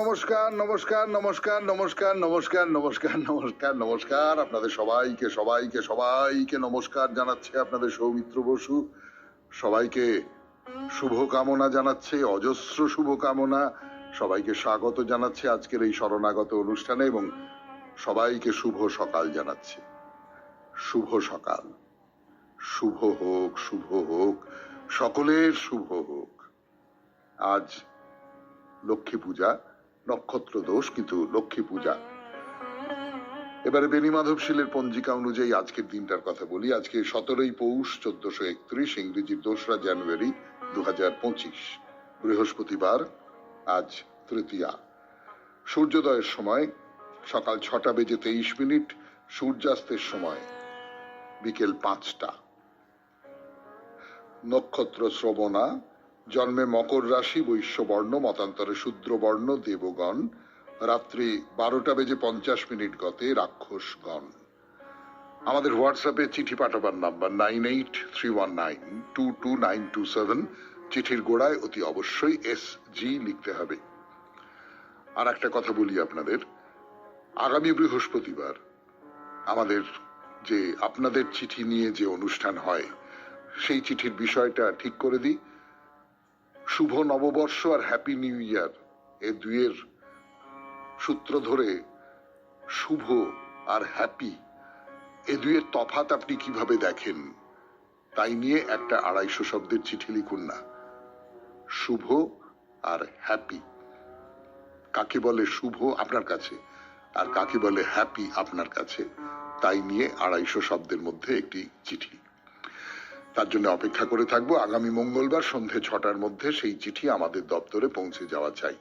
নমস্কার নমস্কার নমস্কার নমস্কার নমস্কার নমস্কার নমস্কার নমস্কার আপনাদের সবাইকে সবাইকে সবাইকে নমস্কার জানাচ্ছে আপনাদের সৌমিত্র বসু। সবাইকে শুভকামনা জানাচ্ছে, অজস্র শুভকামনা। সবাইকে স্বাগত জানাচ্ছে আজকের এই শরণাগত অনুষ্ঠানে এবং সবাইকে শুভ সকাল জানাচ্ছে। শুভ সকাল, শুভ হোক, শুভ হোক, সকলের শুভ হোক। আজ লক্ষ্মী পূজা, নক্ষত্র দোষ কিন্তু লক্ষ্মী পূজা। এবারে বেণীমাধবশীলের পঞ্জিকা অনুযায়ী আজকের দিনটার কথা বলি। আজকে 17ই পৌষ 1431, ইংরেজির 2রা জানুয়ারি 2025, বৃহস্পতিবার। আজ তৃতীয়া। সূর্যোদয়ের সময় সকাল 6টা বেজে 23 মিনিট, সূর্যাস্তের সময় বিকেল 5টা। নক্ষত্র শ্রবণা, জন্মে মকর রাশি, বৈশ্যবর্ণ, মতান্তরে শূদ্রবর্ণ, দেবগণ। রাত্রি 12টা বেজে 50 মিনিট গতে রাক্ষসগণ। আমাদের হোয়াটসঅ্যাপে চিঠি পাঠাবার নাম্বার 9831922927। চিঠির গোড়ায় অতি অবশ্যই SG লিখতে হবে। আর একটা কথা বলি আপনাদের, আগামী বৃহস্পতিবার আমাদের যে আপনাদের চিঠি নিয়ে যে অনুষ্ঠান হয়, সেই চিঠির বিষয়টা ঠিক করে দিই। শুভ নববর্ষ আর হ্যাপি নিউ ইয়ার, এ দুয়ের সূত্র ধরে শুভ আর হ্যাপি, এ দুয়ের তফাৎ আপনি কিভাবে দেখেন, তাই নিয়ে একটা 250 শব্দের চিঠি লিখুন না। শুভ আর হ্যাপি, কাকে বলে শুভ আপনার কাছে আর কাকে বলে হ্যাপি আপনার কাছে, তাই নিয়ে 250 শব্দের মধ্যে একটি চিঠি। তার জন্য অপেক্ষা করে থাকবো। আগামী মঙ্গলবার সন্ধে 6টার মধ্যে সেই চিঠি আমাদের দপ্তরে পৌঁছে যাওয়া চাই।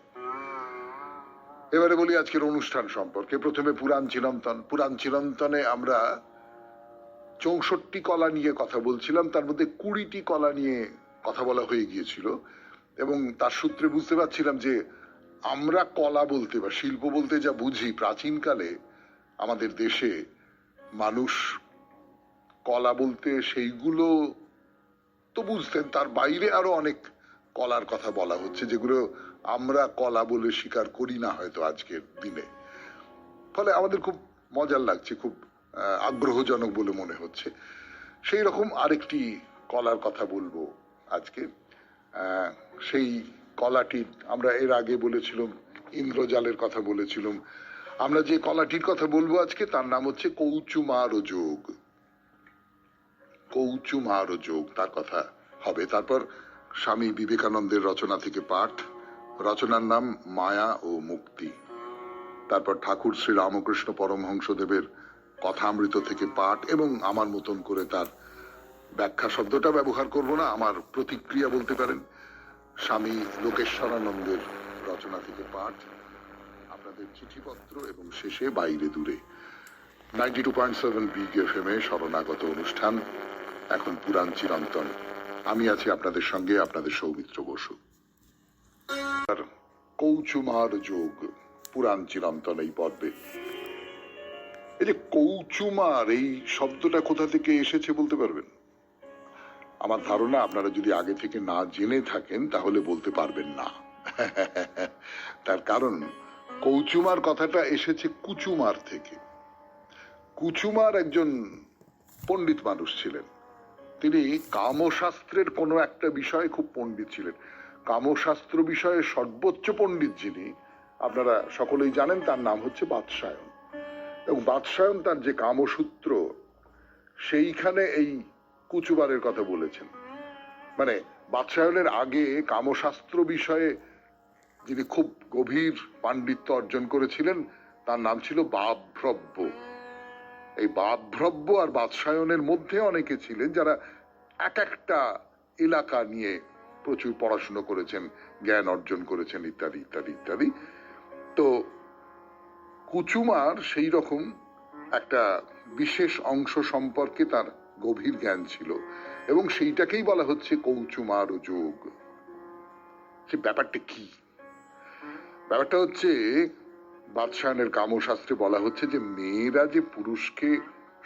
এবারে বলি আজকের অনুষ্ঠান সম্পর্কে। প্রথমে পুরাণ চিরন্তন। পুরাণ চিরন্তনে আমরা 64টি কলা নিয়ে কথা বলছিলাম, তার মধ্যে 20টি কলা নিয়ে কথা বলা হয়ে গিয়েছিল এবং তার সূত্রে বুঝতে পারছিলাম যে আমরা কলা বলতে বা শিল্প বলতে যা বুঝি, প্রাচীনকালে আমাদের দেশে মানুষ কলা বলতে সেইগুলো তো বুঝতেন, তার বাইরে আরো অনেক কলার কথা বলা হচ্ছে যেগুলো আমরা কলা বলে স্বীকার করি না হয়তো আজকের দিনে। ফলে আমাদের খুব মজার লাগছে, খুব আগ্রহজনক বলে মনে হচ্ছে। সেই রকম আরেকটি কলার কথা বলবো আজকে। সেই কলাটি আমরা এর আগে বলেছিলাম, ইন্দ্রজালের কথা বলেছিলাম। আমরা যে কলাটির কথা বলবো আজকে তার নাম হচ্ছে কৌচুমার যোগ। কৌচুমার যোগ, তার কথা হবে। তারপর স্বামী বিবেকানন্দের রচনা থেকে পাঠ, রচনার নাম মায়া ও মুক্তি। তারপর ঠাকুর শ্রী রামকৃষ্ণ পরমহংসদেবের কথামৃত থেকে পাঠ এবং আমার মতন করে তার ব্যাখ্যা শব্দটা ব্যবহার করব না, আমার প্রতিক্রিয়া বলতে পারেন, স্বামী লোকেশ্বরানন্দের রচনা থেকে পাঠ, আপনাদের চিঠিপত্র এবং শেষে বাইরে দূরে। 92.7 বিগ FM এ শরণাগত অনুষ্ঠান। এখন পুরাণ চিরন্তন। আমি আছি আপনাদের সঙ্গে, আপনাদের সৌমিত্র বসু। কৌচুমার যোগ, পুরাণ চিরন্তন এই পর্বে। এই যে কৌচুমার, এই শব্দটা কোথা থেকে এসেছে বলতে পারবেন? আমার ধারণা আপনারা যদি আগে থেকে না জেনে থাকেন তাহলে বলতে পারবেন না। তার কারণ কৌচুমার কথাটা এসেছে কুচুমার থেকে। কুচুমার একজন পণ্ডিত মানুষ ছিলেন। তিনি কামশাস্ত্রের কোনো একটা বিষয়ে খুব পণ্ডিত ছিলেন। কামশাস্ত্র বিষয়ে সর্বোচ্চ পণ্ডিত যিনি আপনারা সকলেই জানেন, তার নাম হচ্ছে বাৎসায়ন। এবং বাৎসায়ন তার যে কামসূত্র, সেইখানে এই কুচুমারের কথা বলেছেন। মানে বাৎসায়নের আগে কামশাস্ত্র বিষয়ে যিনি খুব গভীর পাণ্ডিত্য অর্জন করেছিলেন তার নাম ছিল বাভ্রব্য। এই বাভ্রব্য আর বাৎসায়নের মধ্যে অনেকে ছিলেন যারা এক একটা এলাকা নিয়ে প্রচুর পড়াশুনো করেছেন, জ্ঞান অর্জন করেছেন, ইত্যাদি ইত্যাদি ইত্যাদি। তো কুচুমার সেই রকম একটা বিশেষ অংশ সম্পর্কে তার গভীর জ্ঞান ছিল এবং সেইটাকেই বলা হচ্ছে কৌচুমার যোগ। সে ব্যাপারটা কি? ব্যাপারটা হচ্ছে বাদশায়নের কামশাস্ত্রে বলা হচ্ছে যে মেয়েরা যে পুরুষকে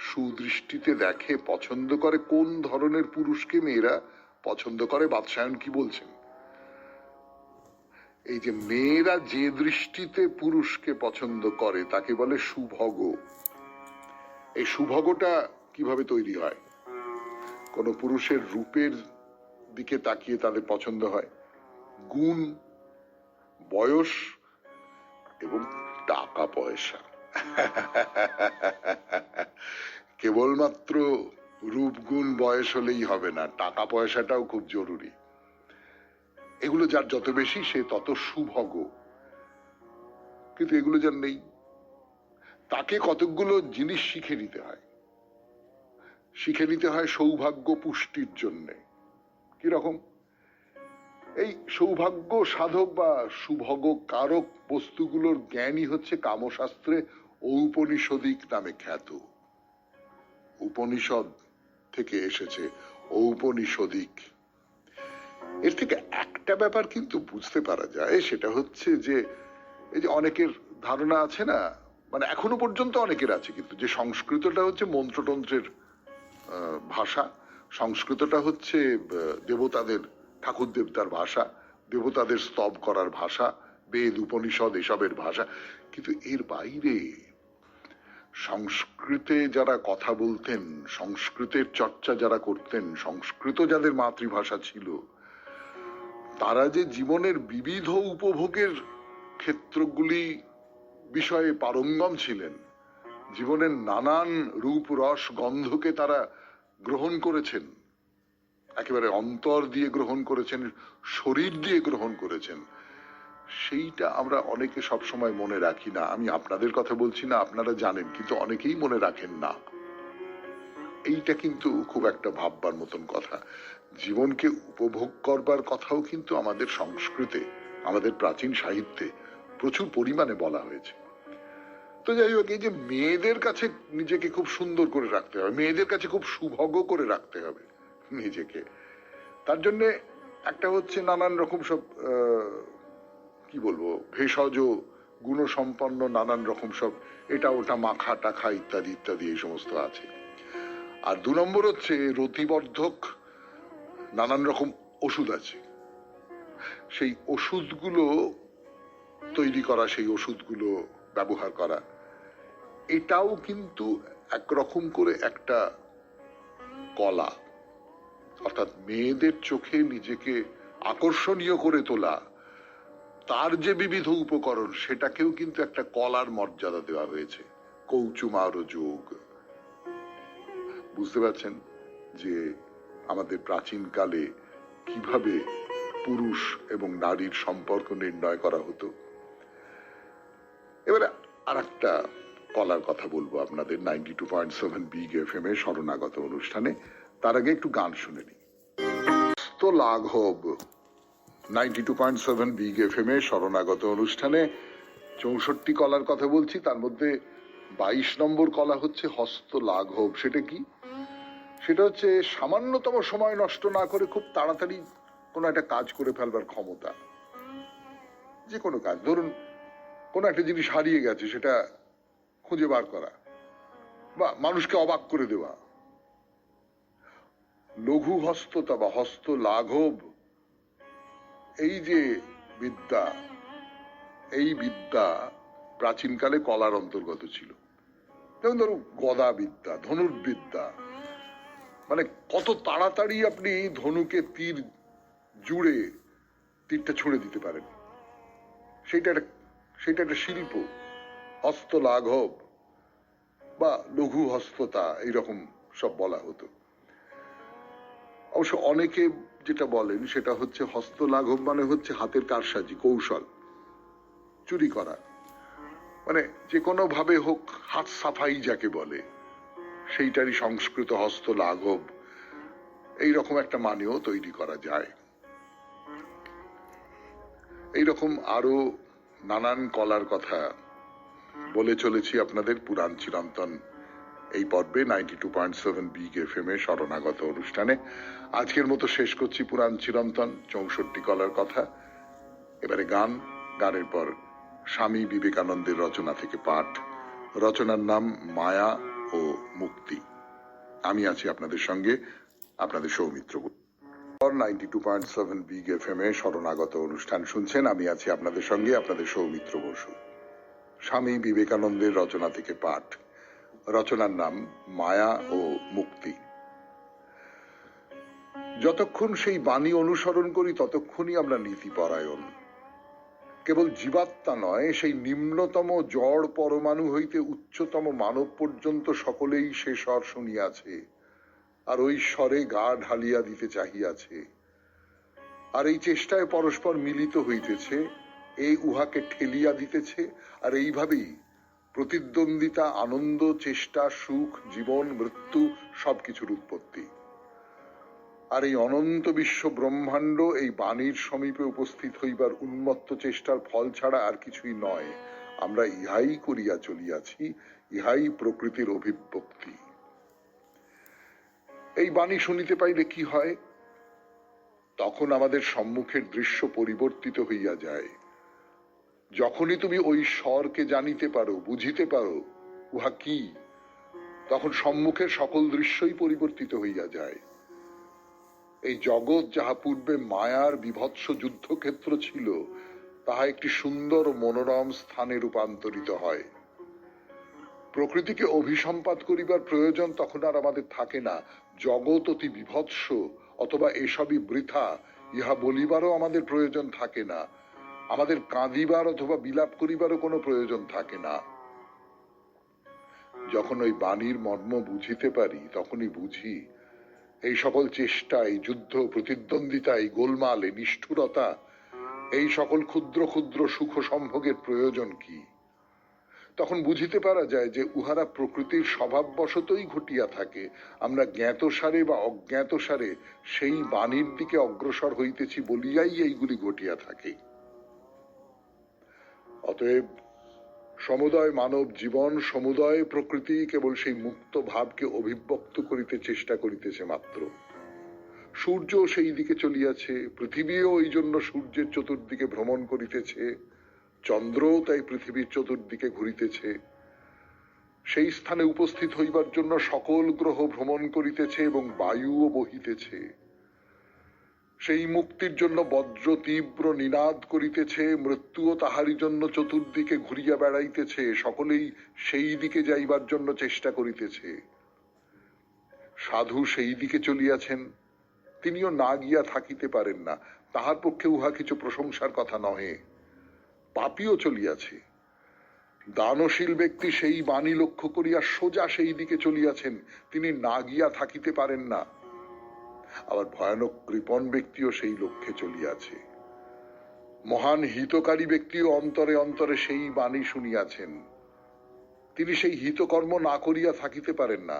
সুদৃষ্টিতে দেখে, পছন্দ করে, কোন ধরনের পুরুষকে মেয়েরা পছন্দ করে, বাদশায়ন কি বলছেন? এই যে মেয়েরা যে দৃষ্টিতে পুরুষকে পছন্দ করে তাকে বলে সুভগ। এই সুভগটা কিভাবে তৈরি হয়? কোন পুরুষের রূপের দিকে তাকিয়ে তাদের পছন্দ হয়, গুণ, বয়স এবং টাকা পয়সা। কেবলমাত্র রূপ, গুণ, বয়স হলেই হবে না, টাকা পয়সাটাও খুব জরুরি। এগুলো যার যত বেশি সে তত সুভগ। কিন্তু এগুলো যার নেই, তাকে কতকগুলো জিনিস শিখে নিতে হয়। শিখে নিতে হয় সৌভাগ্য পুষ্টির জন্যে। কিরকম? এই সৌভাগ্য সাধক বা সুভগ কারক বস্তুগুলোর জ্ঞানই হচ্ছে কামশাস্ত্রে ঔপনিষদিক নামে খ্যাত। উপনিষদ থেকে এসেছে ঔপনিষদিক। এর থেকে একটা ব্যাপার কিন্তু বুঝতে পারা যায়, সেটা হচ্ছে যে এই যে অনেকের ধারণা আছে না, মানে এখনো পর্যন্ত অনেকের আছে কিন্তু, যে সংস্কৃতটা হচ্ছে মন্ত্রতন্ত্রের ভাষা, সংস্কৃতটা হচ্ছে দেবতাদের, ঠাকুর দেবতার ভাষা, দেবতাদের স্তব করার ভাষা, বেদ উপনিষদ এসবের ভাষা। কিন্তু এর বাইরে সংস্কৃতে যারা কথা বলতেন, সংস্কৃতের চর্চা যারা করতেন, সংস্কৃত যাদের মাতৃভাষা ছিল, তারা যে জীবনের বিবিধ উপভোগের ক্ষেত্রগুলি বিষয়ে পারঙ্গম ছিলেন, জীবনের নানান রূপ রস গন্ধকে তারা গ্রহণ করেছেন, একেবারে অন্তর দিয়ে গ্রহণ করেছেন, শরীর দিয়ে গ্রহণ করেছেন, সেইটা আমরা অনেকে সবসময় মনে রাখি না। আমি আপনাদের কথা বলছি না, আপনারা জানেন, কিন্তু অনেকেই মনে রাখেন না। এইটা কিন্তু খুব একটা ভাববার মতন কথা। জীবনকে উপভোগ করবার কথাও কিন্তু আমাদের সংস্কৃতে, আমাদের প্রাচীন সাহিত্যে প্রচুর পরিমাণে বলা হয়েছে। তো যাই হোক, এই যে মেয়েদের কাছে নিজেকে খুব সুন্দর করে রাখতে হবে, মেয়েদের কাছে খুব সুভগ করে রাখতে হবে নিজেকে, তার জন্য একটা হচ্ছে নানান রকম সব কি বলবো, ভেষজ গুণসম্পন্ন নানান রকম সব এটা ওটা মাখা টাখা ইত্যাদি ইত্যাদি এই সমস্ত আছে। আর 2 নম্বর হচ্ছে রতিবর্ধক নানান রকম ওষুধ আছে। সেই ওষুধগুলো তৈরি করা, সেই ওষুধগুলো ব্যবহার করা, এটাও কিন্তু একরকম করে একটা কলা। অর্থাৎ মেয়েদের চোখে নিজেকে আকর্ষণীয় করে তোলা, তার যে বিবিধ উপকরণ, সেটাকেও কিন্তু একটা কলার মর্যাদা দেওয়া হয়েছে, কৌচুমার যোগ। বুঝতে পারছেন যে আমাদের প্রাচীন কালে কিভাবে পুরুষ এবং নারীর সম্পর্ক নির্ণয় করা হতো। এবারে আর একটা কলার কথা বলবো আপনাদের 92.7 বিগ এফএম এর শরণাগত অনুষ্ঠানে। তার আগে একটু গান শুনে নিই। তো লাঘব 92.7 বিগ এফএম এর শরণাগত অনুষ্ঠানে 64 কলার কথা বলছি, তার মধ্যে 22 নম্বর কলা হচ্ছে হস্ত লাঘব। সেটা কি? সেটা হচ্ছে সামান্যতম সময় নষ্ট না করে খুব তাড়াতাড়ি কোনো একটা কাজ করে ফেলবার ক্ষমতা। যে কোনো কাজ, ধরুন কোনো একটা জিনিস হারিয়ে গেছে, সেটা খুঁজে বার করা বা মানুষকে অবাক করে দেওয়া। লঘু হস্ততা বা হস্ত লাঘব, এই যে বিদ্যা, এই বিদ্যা প্রাচীনকালে কলার অন্তর্গত ছিল। যেমন ধরুন গদা বিদ্যা, ধনুর্বিদ্যা, মানে কত তাড়াতাড়ি আপনি ধনুকে তীর জুড়ে তীরটা ছুঁড়ে দিতে পারেন, সেটা একটা শিল্প। হস্ত লাঘব বা লঘু হস্ততা এইরকম সব বলা হতো। অবশ্য অনেকে যেটা বলেন সেটা হচ্ছে হস্ত লাঘব মানে হচ্ছে হাতের কারসাজি, কৌশল, চুরি করা, মানে যে কোনো ভাবে হোক হাত সাফাই যাকে বলে, সেইটারই সংস্কৃত হস্ত লাঘব, এইরকম একটা মানেও তৈরি করা যায়। এইরকম আরো নানান কলার কথা বলে চলেছি আপনাদের পুরাণ চিরন্তন এই পর্বে 92.7 বিগ এফএম এর শরণাগত অনুষ্ঠানে। আজকের মতো শেষ করছি পুরাণ চিরন্তন 64 কলার কথা। এবারে গান, গানের পর স্বামী বিবেকানন্দের রচনা থেকে পাঠ। রচনার নাম মায়া ও মুক্তি। আমি আছি আপনাদের সঙ্গে, আপনাদের সৌমিত্র। 92.7 বিগ এফএম এ শরণাগত অনুষ্ঠান শুনছেন। আমি আছি আপনাদের সঙ্গে, আপনাদের সৌমিত্র বসু। স্বামী বিবেকানন্দের রচনা থেকে পাঠ। রচনার নাম মায়া ও মুক্তি। যতক্ষণ সেই বাণী অনুসরণ করি ততক্ষণই আমরা নীতিপরায়ণ। কেবল জীবাত্মা নয়, সেই নিম্নতম জড় পরমাণু হইতে উচ্চতম মানব পর্যন্ত সকলেই সে স্বর শুনিয়াছে, আর ওই স্বরে গা ঢালিয়া দিতে চাহিয়াছে। আর এই চেষ্টায় পরস্পর মিলিত হইতেছে, এই উহাকে ঠেলিয়া দিতেছে, আর এইভাবেই প্রতিদ্বন্দ্বিতা, আনন্দ, চেষ্টা, সুখ, জীবন, মৃত্যু সবকিছুর উৎপত্তি। আর এই অনন্ত বিশ্ব ব্রহ্মাণ্ড এই বাণীর সমীপে উপস্থিত হইবার উন্মত্ত চেষ্টার ফল ছাড়া আর কিছুই নয়। আমরা ইহাই করিয়া চলিয়াছি, ইহাই প্রকৃতির অভিব্যক্তি। এই বাণী শুনিতে পাইলে কি হয়? তখন আমাদের সম্মুখের দৃশ্য পরিবর্তিত হইয়া যায়। যখনই তুমি ওই স্বরকে জানিতে পারো, বুঝিতে পারো উহা কি, তখন সম্মুখের সকল দৃশ্যই পরিবর্তিত হইয়া যায়। এই জগৎ যাহা পূর্বে মায়ার বিভৎস যুদ্ধক্ষেত্র ছিল, তাহা একটি সুন্দর ও মনোরম স্থানে রূপান্তরিত হয়। প্রকৃতিকে অভিসম্পাত করিবার প্রয়োজন তখন আর আমাদের থাকে না। জগৎ অতি বিভৎস, অথবা এসবই বৃথা, ইহা বলিবারও আমাদের প্রয়োজন থাকে না। আমাদের কাঁদিবার অথবা বিলাপ করিবারও কোনো প্রয়োজন থাকে না। যখন ওই বাণীর মর্ম বুঝিতে পারি, তখনই বুঝি এই সকল চেষ্টা, এই যুদ্ধ, প্রতিদ্বন্দ্বিতা, এই গোলমাল, এই নিষ্ঠুরতা, এই সকল ক্ষুদ্র ক্ষুদ্র সুখ সম্ভোগের প্রয়োজন কি। তখন বুঝিতে পারা যায় যে উহারা প্রকৃতির স্বভাববশতই ঘটিয়া থাকে। আমরা জ্ঞাতসারে বা অজ্ঞাতসারে সেই বাণীর দিকে অগ্রসর হইতেছি বলিয়াই এইগুলি ঘটিয়া থাকে। অতএব সমুদয় মানব জীবন, সমুদয় প্রকৃতি কেবল সেই মুক্ত ভাবকে অভিব্যক্ত করিতে চেষ্টা করিতেছে মাত্র। সূর্য সেই দিকে চলিয়াছে, পৃথিবীও ওই জন্য সূর্যের চতুর্দিকে ভ্রমণ করিতেছে, চন্দ্রও তাই পৃথিবীর চতুর্দিকে ঘুরিতেছে। সেই স্থানে উপস্থিত হইবার জন্য সকল গ্রহ ভ্রমণ করিতেছে এবং বায়ুও বহিতেছে। সেই মুক্তির জন্য বজ্র তীব্র নিনাদ করিতেছে, মৃত্যুও তাহারই জন্য চতুর্দিকে ঘুরিয়া বেড়াইতেছে। সকলেই সেই দিকে যাইবার জন্য চেষ্টা করিতেছে। সাধু সেই দিকে চলিয়াছেন, তিনিও না গিয়া থাকিতে পারেন না। তাহার পক্ষে উহা কিছু প্রশংসার কথা নহে। পাপীও চলিয়াছে। দানশীল ব্যক্তি সেই বাণী লক্ষ্য করিয়া সোজা সেই দিকে চলিয়াছেন, তিনি না গিয়া থাকিতে পারেন না। আবার ভয়ানক কৃপণ ব্যক্তিও সেই লক্ষ্যে চলিয়াছে। মহান হিতকারী ব্যক্তিও অন্তরে অন্তরে সেই বাণী শুনিয়াছেন, তিনি সেই হিতকর্ম না করিয়া থাকিতে পারেন না।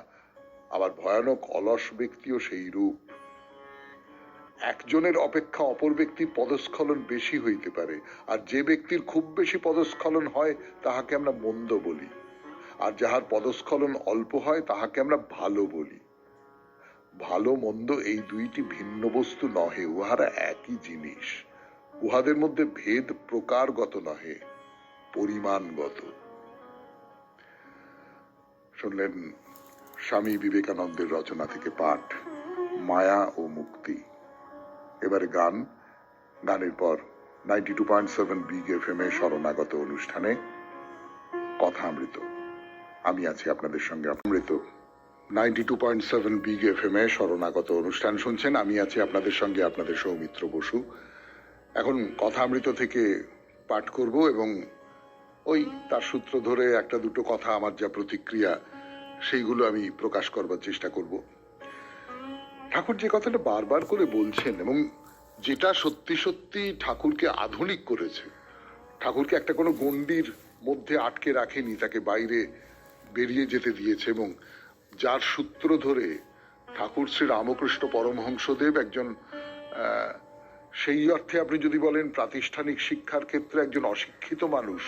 আবার ভয়ানক অলস ব্যক্তিও সেই রূপ। একজনের অপেক্ষা অপর ব্যক্তির পদস্খলন বেশি হইতে পারে, আর যে ব্যক্তির খুব বেশি পদস্খলন হয় তাহাকে আমরা মন্দ বলি, আর যাহার পদস্খলন অল্প হয় তাহাকে আমরা ভালো বলি। ভালো মন্দ এই দুইটি ভিন্ন বস্তু নহে, উহারা একই জিনিস। উহাদের মধ্যে ভেদ প্রকারগত নহে, পরিমাণগত। শুনলেন স্বামী বিবেকানন্দের রচনা থেকে পাঠ, মায়া ও মুক্তি। এবারে গান। গানের পর 92.7 বিগ এফএম এ শরণাগত অনুষ্ঠানে কথামৃত। আমি আছি আপনাদের সঙ্গে। অমৃত 92.7 বিগ এফএম এ শরণাগত অনুষ্ঠান শুনছেন। আমি আছি আপনাদের সঙ্গে, আপনাদের সৌমিত্র বসু। এখন কথামৃত থেকে পাঠ করব এবং ওই তার সূত্র ধরে একটা দুটো কথা, আমার যা প্রতিক্রিয়া, সেইগুলো আমি প্রকাশ করবার চেষ্টা করব। ঠাকুর যে কথাটা বারবার করে বলছেন এবং যেটা সত্যি সত্যি ঠাকুরকে আধুনিক করেছে, ঠাকুরকে একটা কোনো গণ্ডির মধ্যে আটকে রাখেনি, তাকে বাইরে বেরিয়ে যেতে দিয়েছে, এবং যার সূত্র ধরে ঠাকুর শ্রী রামকৃষ্ণ পরমহংসদেব একজন, সেই অর্থে আপনি যদি বলেন প্রাতিষ্ঠানিক শিক্ষার ক্ষেত্রে একজন অশিক্ষিত মানুষ,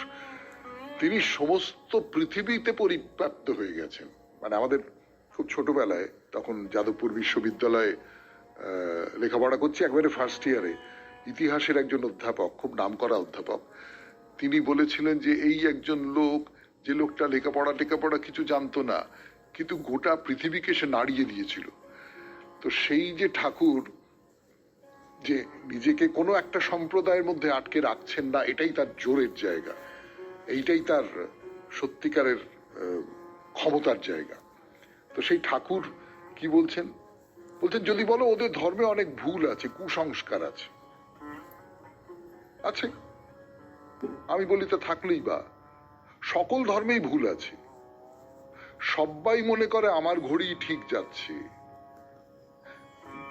তিনি সমস্ত পৃথিবীতে পরিব্যাপ্ত হয়ে গেছেন। মানে আমাদের খুব ছোটবেলায়, তখন যাদবপুর বিশ্ববিদ্যালয়ে লেখাপড়া করছি, একবারে ফার্স্ট ইয়ারে, ইতিহাসের একজন অধ্যাপক, খুব নামকরা অধ্যাপক, তিনি বলেছিলেন যে এই একজন লোক, যে লোকটা লেখাপড়া কিছু জানতো না, কিন্তু গোটা পৃথিবীকে সে নাড়িয়ে দিয়েছিল। তো সেই যে ঠাকুর, যে নিজেকে কোনো একটা সম্প্রদায়ের মধ্যে আটকে রাখছেন না, এটাই তার জোরের জায়গা, এইটাই তার সত্যিকারের ক্ষমতার জায়গা। তো সেই ঠাকুর কি বলছেন? বলছেন যদি বলো ওদের ধর্মে অনেক ভুল আছে, কুসংস্কার আছে, আছে, আমি বলি তো থাকলেই বা, সকল ধর্মেই ভুল আছে। সবাই মনে করে আমার ঘড়ি ঠিক যাচ্ছে,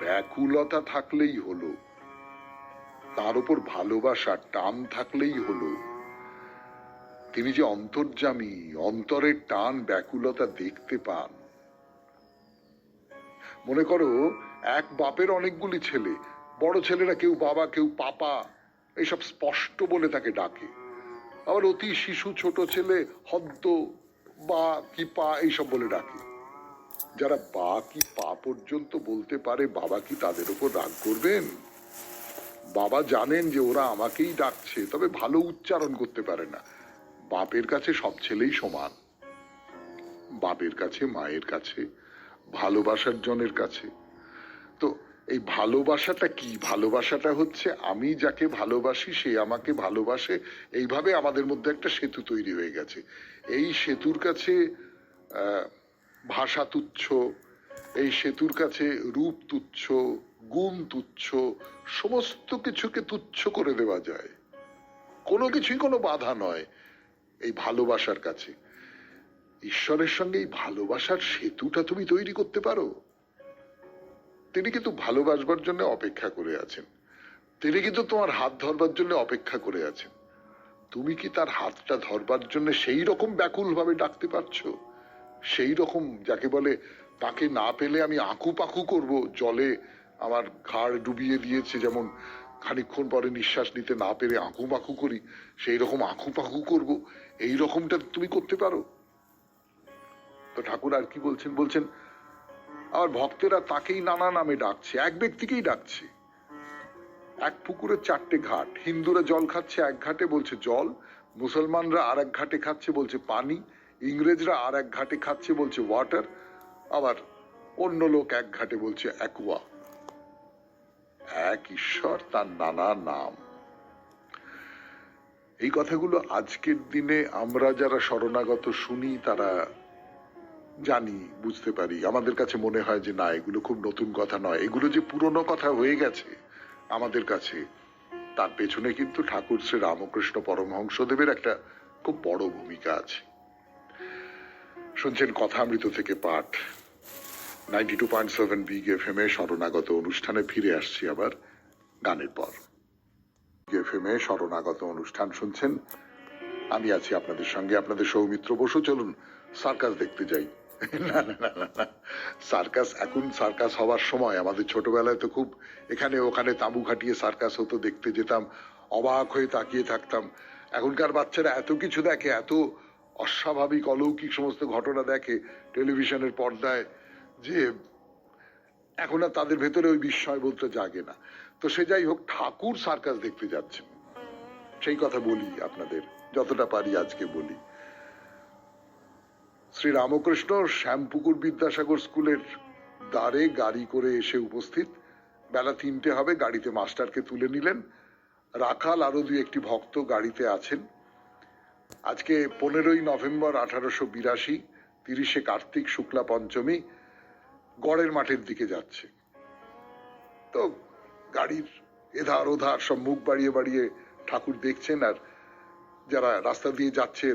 ব্যাকুলতা থাকলেই হলো, তার উপর ভালোবাসা টান থাকলেই হলো। তিনি যে অন্তর্যামী, অন্তরের টান ব্যাকুলতা দেখতে পান। মনে করো এক বাপের অনেকগুলি ছেলে, বড় ছেলেরা কেউ বাবা কেউ পাপা এইসব স্পষ্ট বলে তাকে ডাকে, আবার অতি শিশু ছোট ছেলে হদ্দ বা কি পা এইসব বলে ডাকে। যারা বা কি পা পর্যন্ত বলতে পারে, বাবা কি তাদের উপর রাগ করবেন? বাবা জানেন যে ওরা আমাকেই ডাকছে, তবে ভালো উচ্চারণ করতে পারে না। বাপের কাছে সব ছেলেই সমান, বাপের কাছে, মায়ের কাছে, ভালোবাসার জনের কাছে। তো এই ভালোবাসাটা কি? ভালোবাসাটা হচ্ছে আমি যাকে ভালোবাসি সে আমাকে ভালোবাসে, এইভাবে আমাদের মধ্যে একটা সেতু তৈরি হয়ে গেছে। এই সেতুর কাছে ভাষা তুচ্ছ, এই সেতুর কাছে রূপ তুচ্ছ, গুণ তুচ্ছ, সমস্ত কিছুকে তুচ্ছ করে দেওয়া যায়। কোনো কিছুই কোনো বাধা নয় এই ভালোবাসার কাছে। ঈশ্বরের সঙ্গে এই ভালোবাসার সেতুটা তুমি তৈরি করতে পারো? তিনি কিন্তু ভালোবাসবার জন্য অপেক্ষা করে আছেন, তিনি কিন্তু তোমার হাত ধরবার জন্য অপেক্ষা করে আছেন। তুমি কি তার হাতটা ধরবার জন্য সেই রকম ব্যাকুল ভাবে ডাকতে পারছো? সেই রকম যাকে বলে তাকে না পেলে আমি আঁকু পাকু করব, জলে আমার ঘাড় ডুবিয়ে দিয়েছে যেমন খানিকক্ষণ পরে নিঃশ্বাস নিতে না পেরে আঁকু পাকু করি, সেই রকম আঁকু পাকু করব, এই রকমটা তুমি করতে পারো? তো ঠাকুর আর কি বলছেন? বলছেন আমার ভক্তেরা তাকেই নানা নামে ডাকছে, এক ব্যক্তিকেই ডাকছে। এক পুকুরের 4টে ঘাট, হিন্দুরা জল খাচ্ছে এক ঘাটে, বলছে জল, মুসলমানরা আর এক ঘাটে খাচ্ছে, বলছে পানি, ইংরেজরা আর এক ঘাটে খাচ্ছে, বলছে ওয়াটার, আবার অন্য লোক এক ঘাটে বলছে অ্যাকুয়া। এক ঈশ্বর, তার নানা নাম। এই কথাগুলো আজকের দিনে আমরা যারা শরণাগত শুনি তারা জানি, বুঝতে পারি, আমাদের কাছে মনে হয় যে না এগুলো খুব নতুন কথা নয়, এগুলো যে পুরনো কথা হয়ে গেছে আমাদের কাছে, তার পেছনে কিন্তু ঠাকুর শ্রী রামকৃষ্ণ পরমহংসদেবের একটা খুব বড় ভূমিকা আছে। শুনছেন কথামৃত থেকে পাঠ, 92.7 বিগ এফএম এ শরণাগত অনুষ্ঠানে ফিরে আসছি আবার গানের পর। এফএম এ শরণাগত অনুষ্ঠান শুনছেন, আমি আছি আপনাদের সঙ্গে, আপনাদের সৌমিত্র বসু। চলুন সার্কাস দেখতে যাই। না না না না, সার্কাস এখন সার্কাস হওয়ার সময়, আমাদের ছোটবেলায় তো খুব এখানে ওখানে তাঁবু খাটিয়ে সার্কাস হতো, দেখতে যেতাম, অবাক হয়ে তাকিয়ে থাকতাম। এখনকার বাচ্চারা এত কিছু দেখে, এত অস্বাভাবিক অলৌকিক সমস্ত ঘটনা দেখে টেলিভিশনের পর্দায়, যে এখন আর তাদের ভেতরে ওই বিস্ময় বলতে জাগে না। তো সে যাই হোক, ঠাকুর সার্কাস দেখতে যাচ্ছেন, সেই কথা বলি আপনাদের, যতটা পারি আজকে বলি। শ্রী রামকৃষ্ণ শ্যামপুকুর বিদ্যাসাগর স্কুলের দ্বারে গাড়ি করে এসে উপস্থিত। বেলা 3টে হবে, গাড়িতে মাস্টারকে তুলে নিলেন। রাখাল আরো 2-1টি ভক্ত গাড়িতে আছেন। আজকে 15ই নভেম্বর 1882, 30শে কার্তিক শুক্লা পঞ্চমী, গড়ের মাঠের দিকে যাচ্ছে। তো গাড়ির এধার ওধার সব মুখ বাড়িয়ে বাড়িয়ে ঠাকুর দেখছেন, আর যারা রাস্তা দিয়ে যাচ্ছে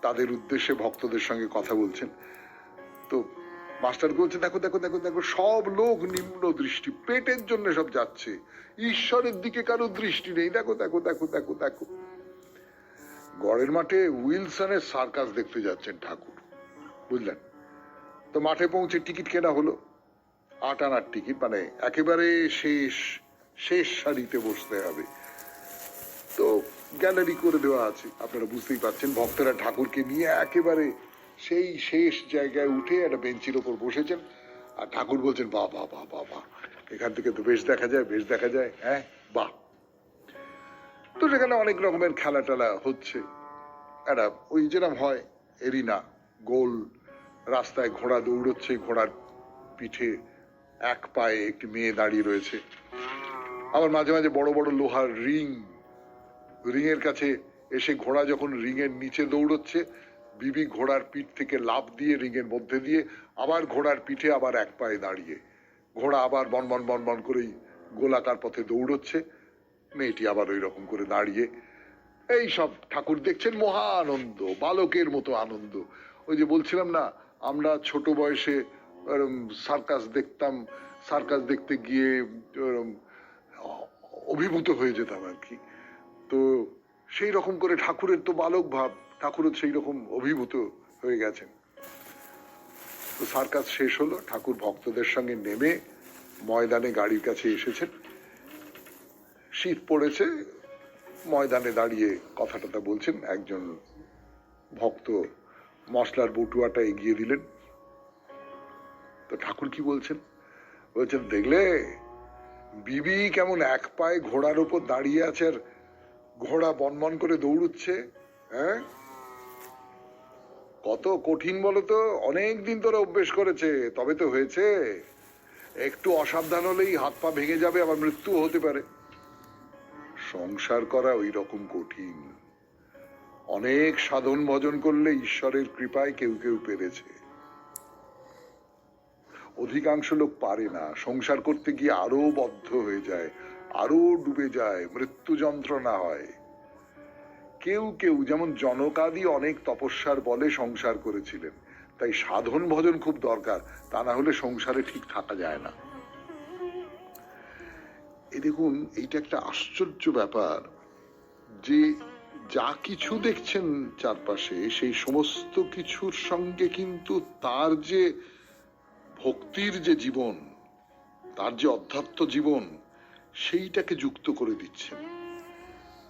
তাদের উদ্দেশ্যে ভক্তদের সঙ্গে কথা বলছেন। তো মাস্টার বলছে দেখো দেখো দেখো দেখো, সব লোক নিম্ন দৃষ্টি, পেটের জন্য সব যাচ্ছে, ঈশ্বরের দিকে কারো দৃষ্টি নেই, দেখো দেখো দেখো দেখো দেখো। গড়ের মাঠে উইলসনের সার্কাস দেখতে যাচ্ছেন ঠাকুর, বুঝলেন? তো মাঠে পৌঁছে টিকিট কেনা হলো, 8 আনার টিকিট, মানে একেবারে শেষ শেষ সারিতে বসতে হবে। তো গ্যালারি করে দেওয়া আছে, আপনারা বুঝতেই পারছেন। ভক্তরা ঠাকুরকে নিয়ে একেবারে সেই শেষ জায়গায় উঠে একটা বেঞ্চির ওপর বসেছেন, আর ঠাকুর বলছেন বাহ বাহ বাহ বাহ বাহ, এখান থেকে তো বেশ দেখা যায়, বেশ দেখা যায়, হ্যাঁ বাহ। তো সেখানে অনেক রকমের খেলা টেলা হচ্ছে, একটা ওই যেরকম হয় এরিনা, গোল, রাস্তায় ঘোড়া দৌড়চ্ছে, ঘোড়ার পিঠে এক পায়ে একটি মেয়ে দাঁড়িয়ে রয়েছে, আবার মাঝে মাঝে বড় বড় লোহার রিংয়ের কাছে এসে ঘোড়া যখন রিংয়ের নিচে দৌড়চ্ছে, বিবি ঘোড়ার পিঠ থেকে লাফ দিয়ে রিংয়ের মধ্যে দিয়ে আবার ঘোড়ার পিঠে আবার এক পায়ে দাঁড়িয়ে, ঘোড়া আবার বনবন বনবন করেই গোলাকার পথে দৌড়চ্ছে, মেয়েটি আবার ওই রকম করে দাঁড়িয়ে। এই সব ঠাকুর দেখছেন, মহা আনন্দ, বালকের মতো আনন্দ। ওই যে বলছিলাম না, আমরা ছোট বয়সে সার্কাস দেখতাম, সার্কাস দেখতে গিয়ে অভিভূত হয়ে যেতাম আর কি। তো সেই রকম করে ঠাকুরের তো বালক ভাব, ঠাকুরও সেই রকম অভিভূত হয়ে গেছেন। তো সার্কাস শেষ হলো, ঠাকুর ভক্তদের সঙ্গে নেমে ময়দানে গাড়ির কাছে এসেছেন। শীত পড়েছে, ময়দানে দাঁড়িয়ে কথা টথা বলছেন। একজন ভক্ত মশলার বটুয়াটা এগিয়ে দিলেন। তো ঠাকুর কি বলছেন? বলছেন, দেখলে বিবি কেমন এক পায়ে ঘোড়ার উপর দাঁড়িয়ে আছে আর ঘোড়া বনবন করে দৌড়ুচ্ছে। হ্যাঁ, কত কঠিন বলতো, অনেক দিন ধরে অভ্যেস করেছে তবে তো হয়েছে। একটু অসাবধান হলেই হাত পা ভেঙে যাবে, আবার মৃত্যু হতে পারে। সংসার করা ওই রকম কঠিন। অনেক সাধন ভজন করলে ঈশ্বরের কৃপায় কেউ কেউ পেরেছে, অধিকাংশ লোক পারে না। সংসার করতে গিয়ে আরো বদ্ধ হয়ে যায়, আরো ডুবে যায়, মৃত্যু যন্ত্রণা হয়। কেউ কেউ যেমন জনকাদি অনেক তপস্যার বলে সংসার করেছিলেন, তাই সাধন ভজন খুব দরকার, তা না হলে সংসারে ঠিক থাকা যায় না। এই দেখুন, এইটা একটা আশ্চর্য ব্যাপার যে যা কিছু দেখছেন চারপাশে, সেই সমস্ত কিছুর সঙ্গে কিন্তু তার যে ভক্তির যে জীবন, তার যে অধ্যাত্ম জীবন, সেইটাকে যুক্ত করে দিচ্ছেন।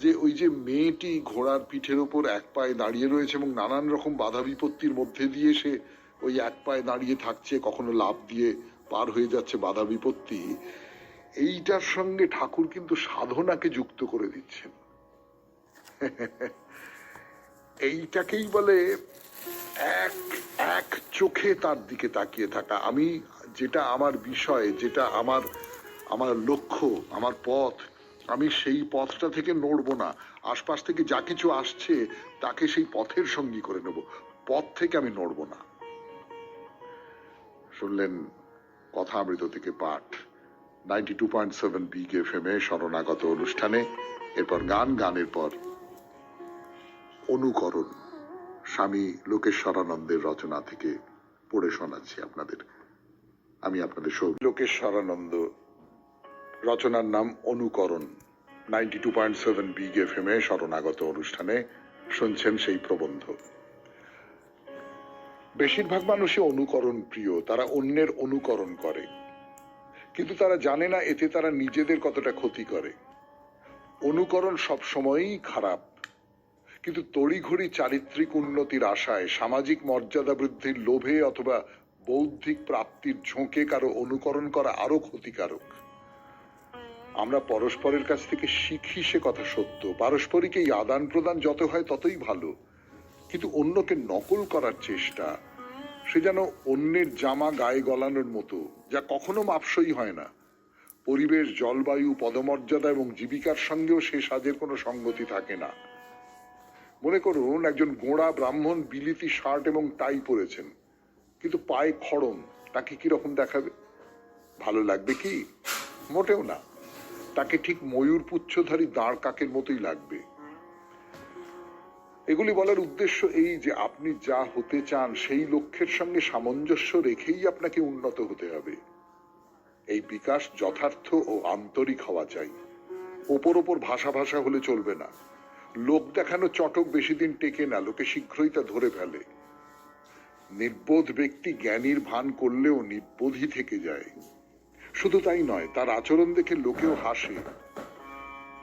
যে ওই যে মেয়েটি ঘোড়ার পিঠের ওপর এক পায়ে দাঁড়িয়ে রয়েছে এবং নানান রকম বাধা বিপত্তির মধ্যে দিয়ে সে ওই এক পায়ে দাঁড়িয়ে থাকছে, কখনো লাফ দিয়ে পার হয়ে যাচ্ছে বাধা বিপত্তি, এইটার সঙ্গে ঠাকুর কিন্তু সাধনাকে যুক্ত করে দিচ্ছেন। এইটাকেই বলে এক এক চোখে তার দিকে তাকিয়ে থাকা। আমি যেটা আমার বিষয়, যেটা আমার লক্ষ্য, আমার পথ, আমি সেই পথটা থেকে নড়বো না। আশপাশ থেকে যা কিছু আসছে তাকে সেই পথের সঙ্গী করে নেব, পথ থেকে আমি নড়বো না। শুনলেন কথামৃত থেকে পাঠ 92.7 বিগ এফএম এ শরণাগত অনুষ্ঠানে। এরপর গানের পর অনুকরণ, স্বামী লোকেশ্বরানন্দের রচনা থেকে পড়ে শোনাচ্ছি আপনাদের। আমি আপনাদের লোকেশ্বরানন্দ, রচনার নাম অনুকরণ। 92.7 বিগ এফএম এ শরণাগত অনুষ্ঠানে শুনছেন সেই প্রবন্ধ। বেশিরভাগ মানুষই অনুকরণ প্রিয়, তারা অন্যের অনুকরণ করে, কিন্তু তারা জানে না এতে তারা নিজেদের কতটা ক্ষতি করে। অনুকরণ সবসময়ই খারাপ, কিন্তু তড়িঘড়ি চারিত্রিক উন্নতির আশায়, সামাজিক মর্যাদা বৃদ্ধির লোভে অথবা বৌদ্ধিক প্রাপ্তির ঝোঁকে কারো অনুকরণ করা আরো ক্ষতিকারক। আমরা পরস্পরের কাছ থেকে শিখি, সে কথা সত্য, পারস্পরিক এই আদান প্রদান যত হয় ততই ভালো, কিন্তু অন্যকে নকল করার চেষ্টা, সে যেন অন্যের জামা গায়ে গলানোর মতো, যা কখনো মাপসই হয় না। পরিবেশ, জলবায়ু, পদমর্যাদা এবং জীবিকার সঙ্গেও সে সাজের কোনো সঙ্গতি থাকে না। মনে করুন একজন গোঁড়া ব্রাহ্মণ বিলিতি শার্ট এবং টাই পরেছেন, কিন্তু পায়ে খড়ম, তাকে কিরকম দেখাবে? ভালো লাগবে কি? মোটেও না। তাকে ঠিক ময়ূর পুচ্ছধারী দাঁড় কাকের মতোই লাগবে। এগুলি বলার উদ্দেশ্য এই যে আপনি যা হতে চান সেই লক্ষ্যের সঙ্গে সামঞ্জস্য রেখেই আপনাকে উন্নত হতে হবে। এই বিকাশ যথার্থ ও আন্তরিক হওয়া চাই। ওপর ভাষা হলে চলবে না। লোক দেখানো চটক বেশি দিন টেকে না, লোকে শীঘ্রই তা ধরে ফেলে। নির্বোধ ব্যক্তি জ্ঞানীর ভান করলেও নির্বোধই থেকে যায়। শুধু তাই নয়, তার আচরণ দেখে লোকেও হাসে।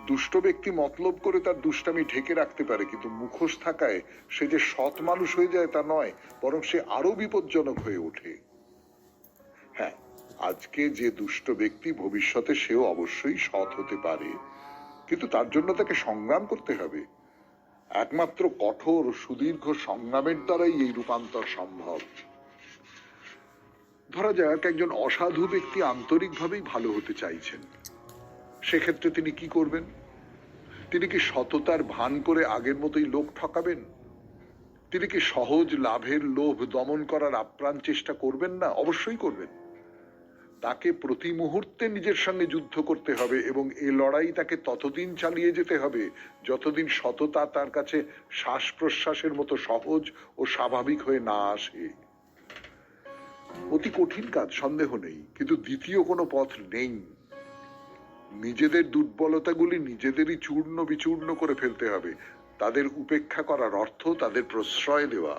দুষ্ট ব্যক্তি মতলব করে তার দুষ্টামি ঢেকে রাখতে পারে, কিন্তু মুখোশ থাকায় সে যে সৎ মানুষ হয়ে যায় তা নয়, বরং সে আরো বিপজ্জনক হয়ে ওঠে। হ্যাঁ, আজকে যে দুষ্ট ব্যক্তি, ভবিষ্যতে সেও অবশ্যই সৎ হতে পারে, কিন্তু তার জন্য তাকে সংগ্রাম করতে হবে। একমাত্র কঠোর সুদীর্ঘ সংগ্রামের দ্বারাই এই রূপান্তর সম্ভব। ধরা যাক একজন অসাধু ব্যক্তি আন্তরিকভাবেই ভালো হতে চাইছেন, সেক্ষেত্রে তিনি কি করবেন? তিনি কি সততার ভান করে আগের মতোই লোক ঠকাবেন? তিনি কি সহজ লাভের লোভ দমন করার আপ্রাণ চেষ্টা করবেন না? অবশ্যই করবেন। তাকে প্রতি মুহূর্তে নিজের সঙ্গে যুদ্ধ করতে হবে এবং এ লড়াই তাকে ততদিন চালিয়ে যেতে হবে যতদিন সততা তার কাছে শ্বাস প্রশ্বাসের মতো সহজ ও স্বাভাবিক হয়ে না আসে। অতি কঠিন কাজ, সন্দেহ নেই, কিন্তু দ্বিতীয় কোনো পথ নেই। নিজেদের দুর্বলতাগুলি নিজেদেরই চূর্ণ বিচূর্ণ করে ফেলতে হবে। তাদের উপেক্ষা করার অর্থ তাদের প্রশ্রয় দেওয়া।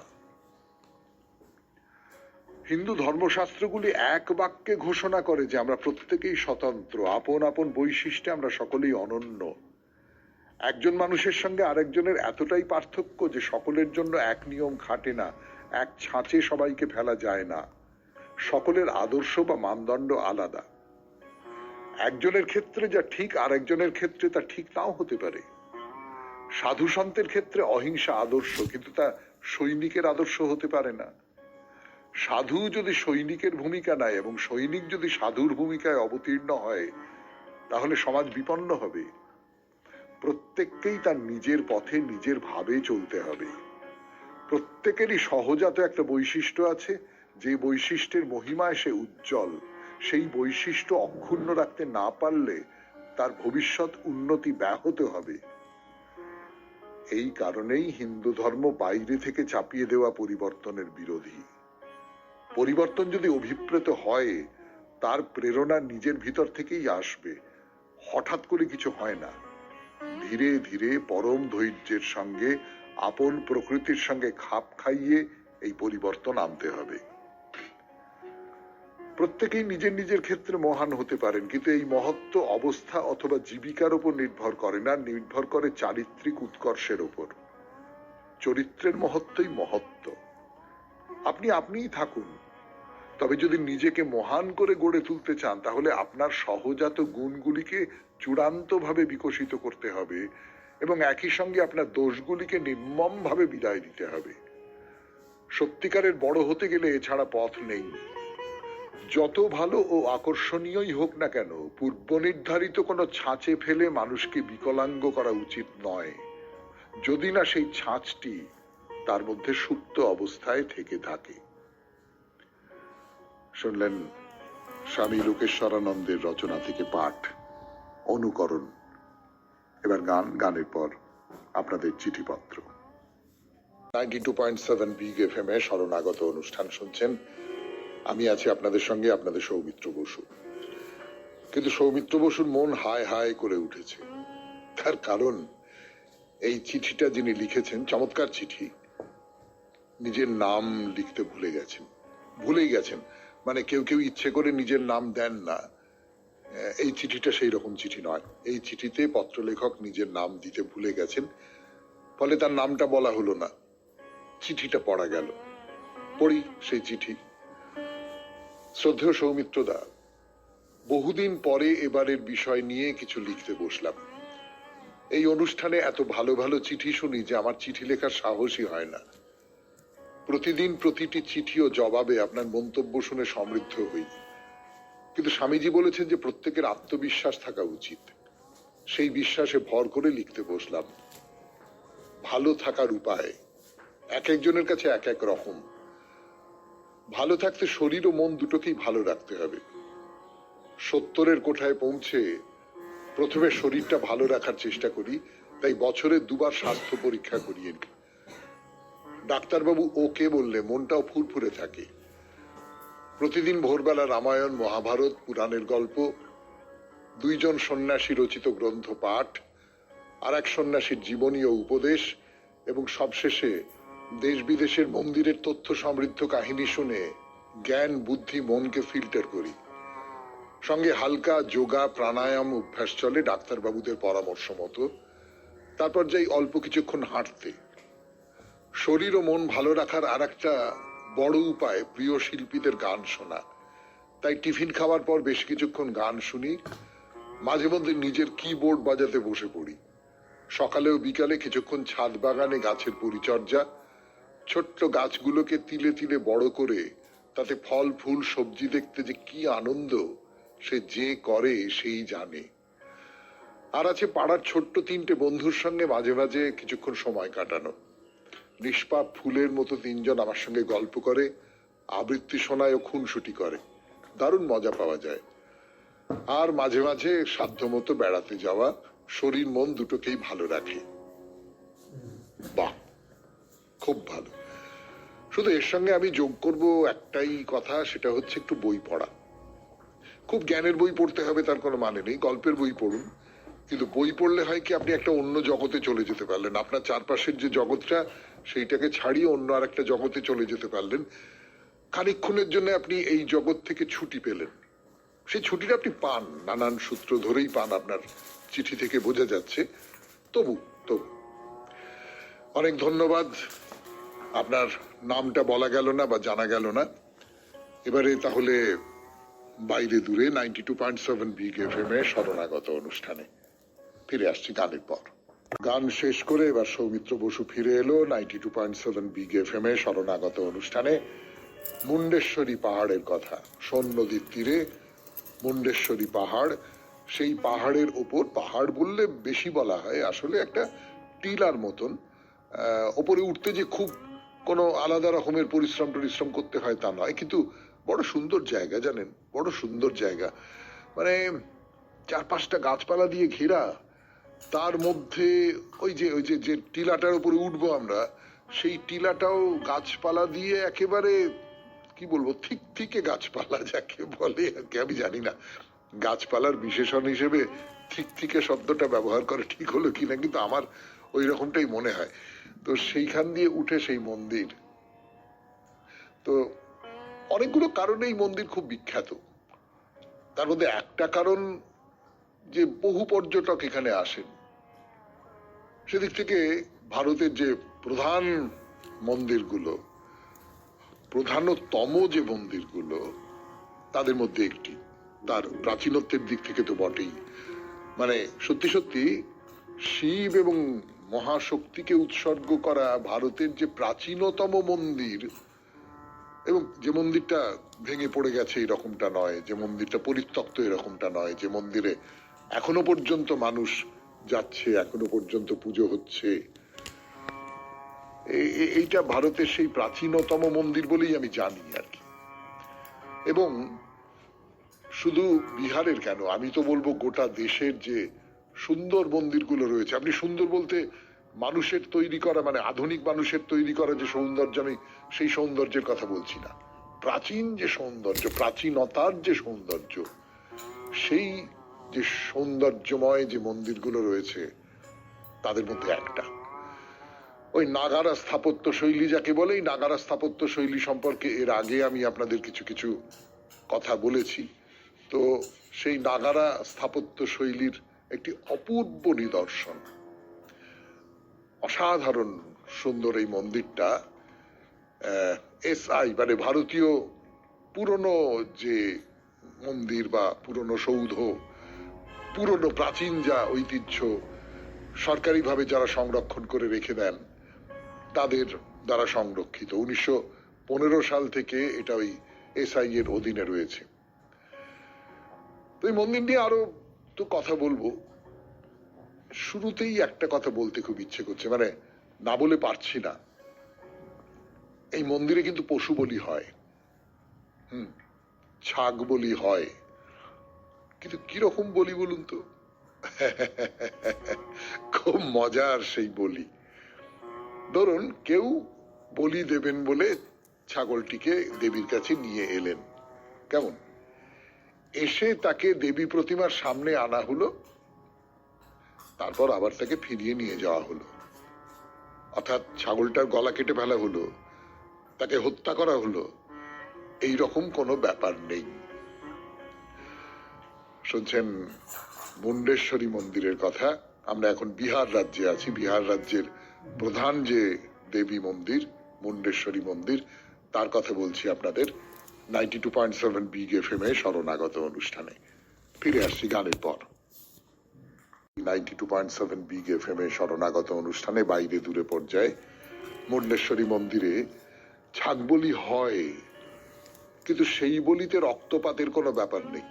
হিন্দু ধর্মশাস্ত্রগুলি এক বাক্যে ঘোষণা করে যে আমরা প্রত্যেকেই স্বতন্ত্র, আপন আপন বৈশিষ্ট্যে আমরা সকলেই অনন্য। একজন মানুষের সঙ্গে আরেকজনের এতটাই পার্থক্য যে সকলের জন্য এক নিয়ম খাটে না, এক ছাঁচে সবাইকে ফেলা যায় না। সকলের আদর্শ বা মানদণ্ড আলাদা। একজনের ক্ষেত্রে যা ঠিক আরেকজনের ক্ষেত্রে তা ঠিক নাও হতে পারে। সাধু সন্তের ক্ষেত্রে অহিংসা আদর্শ, কিন্তু তা সৈনিকের আদর্শ হতে পারে না। সাধু যদি সৈনিকের ভূমিকা নেয় এবং সৈনিক যদি সাধুর ভূমিকায় অবতীর্ণ হয়, তাহলে সমাজ বিপন্ন হবে। প্রত্যেককেই তার নিজের পথে নিজের ভাবে চলতে হবে। প্রত্যেকেরই সহজাত একটা বৈশিষ্ট্য আছে, যে বৈশিষ্ট্যের মহিমায় সে উজ্জ্বল। সেই বৈশিষ্ট্য অক্ষুণ্ণ রাখতে না পারলে তার ভবিষ্যৎ উন্নতি ব্যাহত হবে। এই কারণেই হিন্দু ধর্ম বাইরে থেকে চাপিয়ে দেওয়া পরিবর্তনের বিরোধী। পরিবর্তন যদি অভিপ্রেত হয়, তার প্রেরণা নিজের ভিতর থেকেই আসবে। হঠাৎ করে কিছু হয় না। ধীরে ধীরে পরম ধৈর্যের সঙ্গে আপন প্রকৃতির সঙ্গে খাপ খাইয়ে এই পরিবর্তন আনতে হবে। প্রত্যেকেই নিজের নিজের ক্ষেত্রে মহান হতে পারেন, কিন্তু এই মহত্ব অবস্থা অথবা জীবিকার উপর নির্ভর করে না, নির্ভর করে চারিত্রিক উৎকর্ষের উপর। চরিত্রের মহত্বই মহত্ব। আপনি আপনিই থাকুন, তবে যদি নিজেকে মহান করে গড়ে তুলতে চান, তাহলে আপনার সহজাত গুণগুলিকে চূড়ান্তভাবে বিকশিত করতে হবে এবং একই সঙ্গে আপনার দোষগুলিকে নির্মমভাবে বিদায় দিতে হবে। সত্যিকারের বড় হতে গেলে এছাড়া পথ নেই। যত ভালো ও আকর্ষণীয়ই হোক না কেন, পূর্ব নির্ধারিত কোনো ছাঁচে ফেলে মানুষকে বিকলাঙ্গ করা উচিত নয়, যদি না সেই ছাঁচটি তার মধ্যে সুপ্ত অবস্থায় থেকে থাকে। শুনলেন স্বামী লোকেশ্বরানন্দের রচনা থেকে পাঠ, অনুকরণ। এবার গান, গানের পর আপনাদের চিঠিপত্র। 92.7 বিগ এফএম এ শরণাগত অনুষ্ঠান শুনছেন। আমি আছি আপনাদের সঙ্গে, আপনাদের সৌমিত্র বসু। কিন্তু সৌমিত্র বসুর মন হায় হায় করে উঠেছে। তার কারণ, এই চিঠিটা যিনি লিখেছেন, চমৎকার চিঠি, নিজের নাম লিখতে ভুলেই গেছেন। মানে কেউ কেউ ইচ্ছে করে নিজের নাম দেন না। এই চিঠিটা সেই রকম চিঠি নয়। এই চিঠিতে পত্রলেখক নিজের নাম দিতে ভুলে গেছেন, ফলে তার নামটা বলা হলো না, চিঠিটা পড়া গেল। পড়ি সেই চিঠি। শ্রদ্ধেয় সৌমিত্রদা, বহুদিন পরে এবারের বিষয় নিয়ে কিছু লিখতে বসলাম। এই অনুষ্ঠানে এত ভালো ভালো চিঠি শুনি যে আমার চিঠি লেখার সাহসই হয় না। প্রতিদিন প্রতিটি চিঠি ও জবাবে আপনার মন্তব্য শুনে সমৃদ্ধ হই। কিন্তু স্বামীজি বলেছেন যে প্রত্যেকের আত্মবিশ্বাস থাকা উচিত। সেই বিশ্বাসে ভর করে লিখতে বসলাম। ভালো থাকার উপায় এক একজনের কাছে এক এক রকম। ভালো থাকতে শরীর ও মন দুটোকেই ভালো রাখতে হবে। 70-এর কোঠায় পৌঁছে প্রথমে শরীরটা ভালো রাখার চেষ্টা করি, তাই বছরে 2 বার স্বাস্থ্য পরীক্ষা করিয়ে নিই। ডাক্তারবাবু ওকে বললে মনটাও ফুরফুরে থাকে। প্রতিদিন ভোরবেলা রামায়ণ, মহাভারত, পুরাণের গল্প, 2 জন সন্ন্যাসী রচিত গ্রন্থ পাঠ, আর এক সন্ন্যাসীর জীবনী ও উপদেশ, এবং সবশেষে দেশ বিদেশের মন্দিরের তথ্য সমৃদ্ধ কাহিনী শুনে জ্ঞান, বুদ্ধি, মনকে ফিল্টার করি। সঙ্গে হালকা যোগা, প্রাণায়াম অভ্যাস চলে ডাক্তারবাবুদের পরামর্শ মতো। তারপর যাই অল্প কিছুক্ষণ হাঁটতে। শরীর ও মন ভালো রাখার আর একটা বড় উপায় প্রিয় শিল্পীদের গান শোনা। তাই টিফিন খাওয়ার পর বেশ কিছুক্ষণ গান শুনি। মাঝে মধ্যে নিজের কিবোর্ড বাজাতে বসে পড়ি। সকালে ও বিকালে কিছুক্ষণ ছাদ বাগানে গাছের পরিচর্যা। ছোট্ট গাছগুলোকে তিলে তিলে বড় করে তাতে ফল, ফুল, সবজি দেখতে যে কি আনন্দ, সে যে করে সেই জানে। আর আছে পাড়ার ছোট্ট 3টে বন্ধুর সঙ্গে মাঝে মাঝে কিছুক্ষণ সময় কাটানো। নিষ্পাপ ফুলের মতো 3জন আমার সঙ্গে গল্প করে, আবৃত্তি শোনায় ও খুনসুটি করে। দারুণ মজা পাওয়া যায়। আর মাঝে মাঝে সাধ্যমতো বেড়াতে যাওয়া শরীর মন দুটোকেই ভালো রাখে। বাহ, খুব ভালো। শুধু এর সঙ্গে আমি যোগ করব একটাই কথা, সেটা হচ্ছে একটু বই পড়া। খুব জ্ঞানের বই পড়তে হবে তার কোনো মানে নেই, গল্পের বই পড়ুন। কিন্তু বই পড়লে হয় কি, আপনি একটা অন্য জগতে চলে যেতে পারলেন। আপনার চারপাশের যে জগৎটা, সেইটাকে ছাড়িয়ে অন্য আর একটা জগতে চলে যেতে পারলেন। খানিকক্ষণের জন্য আপনি এই জগৎ থেকে ছুটি পেলেন। সেই ছুটিটা আপনি পান, নানান সূত্র ধরেই পান, আপনার চিঠি থেকে বোঝা যাচ্ছে। তবু তবু অনেক ধন্যবাদ। আপনার নামটা বলা গেল না বা জানা গেল না। এবারে তাহলে বাইরে দূরে 92.7 বিগ এফএম এ শরণাগত অনুষ্ঠানে ফিরে আসছি গানের পর। গান শেষ করে এবার সৌমিত্র বসু ফিরে এলো 92.7 বিগ এফএম এ শরণাগত অনুষ্ঠানে। মুন্ডেশ্বরী পাহাড়ের কথা, সোন নদীর তীরে মুন্ডেশ্বরী পাহাড়। সেই পাহাড়ের ওপর, পাহাড় বললে বেশি বলা হয়, আসলে একটা টিলার মতন। ওপরে উঠতে যে খুব কোনো আলাদা রকমের পরিশ্রম করতে হয় তা নয়, কিন্তু বড় সুন্দর জায়গা, জানেন, বড় সুন্দর জায়গা। মানে 4-5টা গাছপালা দিয়ে ঘেরা, তার মধ্যে ওই যে যে টিলাটার উপরে উঠবো আমরা, সেই টিলাটাও গাছপালা দিয়ে একেবারে, কি বলবো, থেকে গাছপালা যাকে বলে আমি জানি না, গাছপালার বিশেষণ হিসেবে থেকে শব্দটা ব্যবহার করে ঠিক হলো কিনা, কিন্তু আমার ওই রকমটাই মনে হয়। তো সেইখান দিয়ে উঠে সেই মন্দির, তো অনেকগুলো কারণে এই মন্দির খুব বিখ্যাত। তার মধ্যে একটা কারণ যে বহু পর্যটক এখানে আসেন। সেদিক থেকে ভারতের যে প্রধান মন্দিরগুলো, প্রধানতম যে মন্দিরগুলো, তাদের মধ্যে একটি। তার প্রাচীনত্বের দিক থেকে তো বটেই। মানে সত্যি সত্যি শিব এবং মহাশক্তিকে উৎসর্গ করা ভারতের যে প্রাচীনতম মন্দির, এবং যে মন্দিরটা ভেঙে পড়ে গেছে এরকমটা নয়, যে মন্দিরটা পরিত্যক্ত এরকমটা নয়, যে মন্দিরে এখনো পর্যন্ত মানুষ যাচ্ছে, এখনো পর্যন্ত পুজো হচ্ছে, এইটা ভারতের সেই প্রাচীনতম মন্দির বলেই আমি জানি আর কি। এবং শুধু বিহারের কেন, আমি তো বলবো গোটা দেশের যে সুন্দর মন্দিরগুলো রয়েছে, আপনি সুন্দর বলতে মানুষের তৈরি করা, মানে আধুনিক মানুষের তৈরি করা যে সৌন্দর্য, আমি সেই সৌন্দর্যের কথা বলছি না। প্রাচীন যে সৌন্দর্য, প্রাচীনতার যে সৌন্দর্য, সেই যে সৌন্দর্যময় যে মন্দিরগুলো রয়েছে, তাদের মধ্যে একটা ওই নাগারা স্থাপত্য শৈলী যাকে বলে। এই নাগারা স্থাপত্য শৈলী সম্পর্কে এর আগে আমি আপনাদের কিছু কিছু কথা বলেছি। তো সেই নাগারা স্থাপত্য শৈলীর একটি অপূর্ব নিদর্শন, অসাধারণ সুন্দর এই মন্দিরটা। এসআই মানে ভারতীয় পুরনো যে মন্দির বা পুরনো সৌধ, পুরনো প্রাচীন যা ঐতিহ্য সরকারিভাবে যারা সংরক্ষণ করে রেখে দেন, তাদের দ্বারা সংরক্ষিত। 1915 সাল থেকে এটা ওই এসআই এর অধীনে রয়েছে। তো এই মন্দির নিয়ে আরো তো কথা বলবো। শুরুতেই একটা কথা বলতে খুব ইচ্ছে করছে, মানে না বলে পারছি না। এই মন্দিরে কিন্তু পশু বলি হয়, ছাগ বলি হয়, কিন্তু কিরকম বলি বলুন তো? খুব মজার সেই বলি। ধরুন কেউ বলি দেবেন বলে ছাগলটিকে দেবীর কাছে নিয়ে এলেন, কেমন, এসে তাকে দেবী প্রতিমার সামনে আনা হলো, তারপর আবার তাকে ফিরিয়ে নিয়ে যাওয়া হলো। অর্থাৎ ছাগলটার গলা কেটে ফেলা হলো, তাকে হত্যা করা হলো, এই রকম কোনো ব্যাপার নেই। শুনছেন মুন্ডেশ্বরী মন্দিরের কথা। আমরা এখন বিহার রাজ্যে আছি। বিহার রাজ্যের প্রধান যে দেবী মন্দির, মুন্ডেশ্বরী মন্দির, তার কথা বলছি আপনাদের 92.7 বিগ এফএম এ শরণাগত অনুষ্ঠানে। ফিরে আসছি গানের পর। 92.7 বিগ এফএম এ শরণাগত অনুষ্ঠানে বাইরে দূরে পর্যায়ে মুন্ডেশ্বরী মন্দিরে ছাগ বলি হয়, কিন্তু সেই বলিতে রক্তপাতের কোনো ব্যাপার নেই।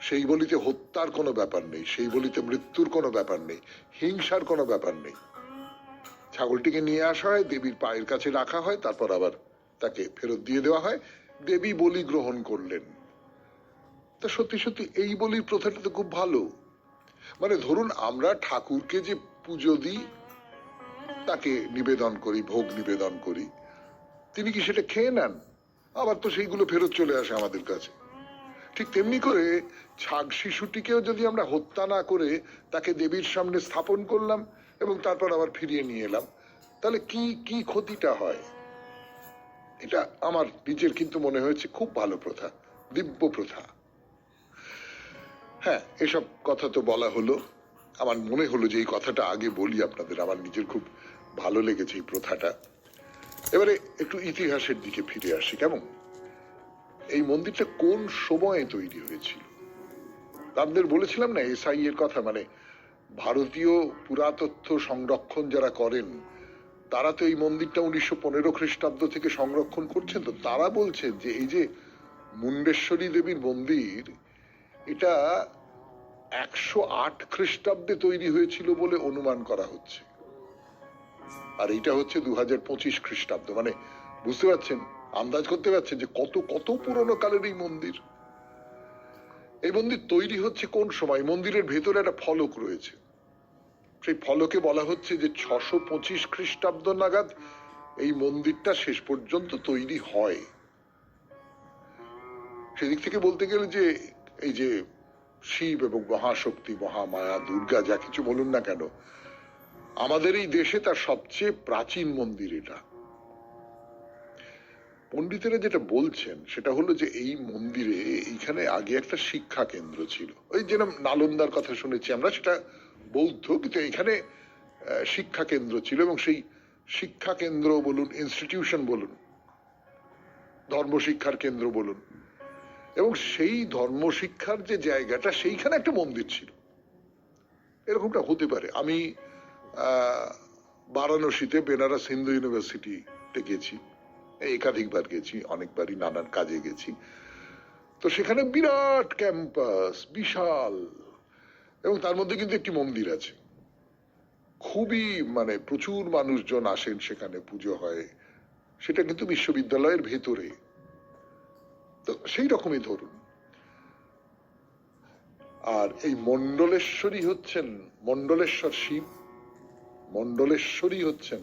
সেই বলিতে হত্যার কোনো ব্যাপার নেই, সেই বলিতে মৃত্যুর কোনো ব্যাপার নেই, হিংসার কোনো ব্যাপার নেই। ছাগলটিকে নিয়ে আসা হয়, দেবীর পায়ের কাছে রাখা হয়, তারপর আবার তাকে ফেরত দিয়ে দেওয়া হয়। দেবী বলি গ্রহণ করলেন। তা সত্যি সত্যি এই বলির প্রথাটা তো খুব ভালো। মানে ধরুন আমরা ঠাকুরকে যে পুজো দিই, তাকে নিবেদন করি, ভোগ নিবেদন করি, তিনি কি সেটা খেয়ে নেন? আবার তো সেইগুলো ফেরত চলে আসে আমাদের কাছে। ঠিক তেমনি করে ছাগ শিশুটিকেও যদি আমরা হত্যা না করে তাকে দেবীর সামনে স্থাপন করলাম এবং তারপর আবার ফিরিয়ে নিয়ে এলাম, তাহলে কি কি ক্ষতিটা হয়? এটা আমার নিজের কিন্তু মনে হয়েছে খুব ভালো প্রথা, দিব্য প্রথা। হ্যাঁ, এসব কথা তো বলা হলো, আমার মনে হলো যে এই কথাটা আগে বলি আপনাদের, আমার নিজের খুব ভালো লেগেছে এই প্রথাটা। এবারে একটু ইতিহাসের দিকে ফিরে আসি, কেমন? এই মন্দিরটা কোন সময়ে তৈরি হয়েছিল? আপনাদের বলেছিলাম না এসআই এর কথা, মানে ভারতীয় পুরাতত্ত্ব সংরক্ষণ যারা করেন তারা তো এই মন্দিরটা 1915 খ্রিস্টাব্দ থেকে সংরক্ষণ করছেন। তো তারা বলছেন যে এই যে মুন্ডেশ্বরী দেবীর মন্দির, এটা 108 খ্রিস্টাব্দে তৈরি হয়েছিল বলে অনুমান করা হচ্ছে, আর এটা হচ্ছে 2025 খ্রিস্টাব্দ। মানে বুঝতে পারছেন, আন্দাজ করতে পারছেন যে কত কত পুরনো কালের এই মন্দির। এই মন্দির তৈরি হচ্ছে কোন সময়? মন্দিরের ভেতরে একটা ফলক রয়েছে, সেই ফলকে বলা হচ্ছে যে 625 খ্রিস্টাব্দ নাগাদ এই মন্দিরটা শেষ পর্যন্ত তৈরি হয়। সেদিক থেকে বলতে গেলে যে এই যে শিব এবং মহাশক্তি, মহামায়া, দুর্গা, যা কিছু বলুন না কেন, আমাদের এই দেশে তার সবচেয়ে প্রাচীন মন্দির এটা। পণ্ডিতেরা যেটা বলছেন সেটা হলো যে এই মন্দিরে, এইখানে আগে একটা শিক্ষা কেন্দ্র ছিল। ওই যেরকম নালন্দার কথা শুনেছি আমরা, সেটা বৌদ্ধ, কিন্তু এখানে শিক্ষা কেন্দ্র ছিল, এবং সেই শিক্ষা কেন্দ্র বলুন, ইনস্টিটিউশন বলুন, ধর্মশিক্ষার কেন্দ্র বলুন, এবং সেই ধর্মশিক্ষার যে জায়গাটা, সেইখানে একটা মন্দির ছিল। এরকমটা হতে পারে। আমি বারাণসীতে বেনারস হিন্দু ইউনিভার্সিটিতে গেছি, একাধিকবার গেছি, অনেকবারই নানান কাজে গেছি। তো সেখানে বিরাট ক্যাম্পাস, বিশাল, এবং তার মধ্যে কিন্তু একটি মন্দির আছে। খুবই মানে প্রচুর মানুষজন আসেন সেখানে, পুজো হয়। সেটা কিন্তু বিশ্ববিদ্যালয়ের ভেতরে। তো সেই রকমই ধরুন। আর এই মণ্ডলেশ্বরী হচ্ছেন, মণ্ডলেশ্বর শিব, মণ্ডলেশ্বরী হচ্ছেন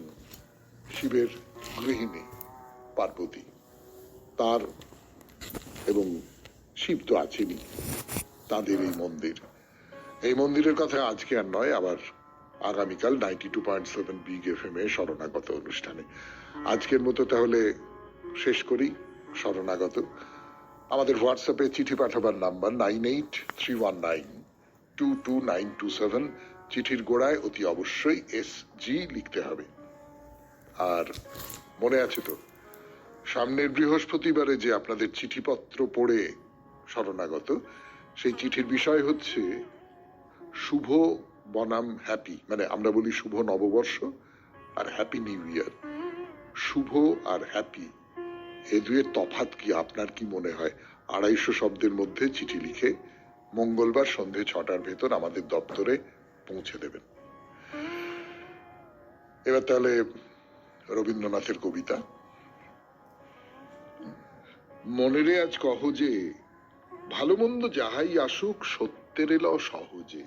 শিবের গৃহিণী পার্বতী। তার এবং শিব তো আছেনই, তাদের এই মন্দির। এই মন্দিরের কথা আজকে আর নয়, আবার আগামীকাল 92.7 বিগ এফএম এ শরণাগত অনুষ্ঠানে। আজকের মতো তাহলে শেষ করি শরণাগত। আমাদের হোয়াটসঅ্যাপে চিঠি পাঠাবার নাম্বার 9831922927। চিঠির গোড়ায় অতি অবশ্যই SG লিখতে হবে। আর মনে আছে তো, সামনের বৃহস্পতিবারে যে আপনাদের চিঠিপত্র পড়ে শরণাগত, সেই চিঠির বিষয় হচ্ছে শুভ বনাম হ্যাপি। মানে আমরা বলি শুভ নববর্ষ আর হ্যাপি নিউ ইয়ার। শুভ আর হ্যাপি, এ দুয়ের তফাৎ কি আপনার কি মনে হয়? 250 শব্দের মধ্যে চিঠি লিখে মঙ্গলবার সন্ধে 6টার ভেতর আমাদের দপ্তরে পৌঁছে দেবেন। এবার তাহলে রবীন্দ্রনাথের কবিতা। মনেরে আজ কহ যে, ভালো মন্দ যাহাই আসুক সত্যের এলাও সহজে।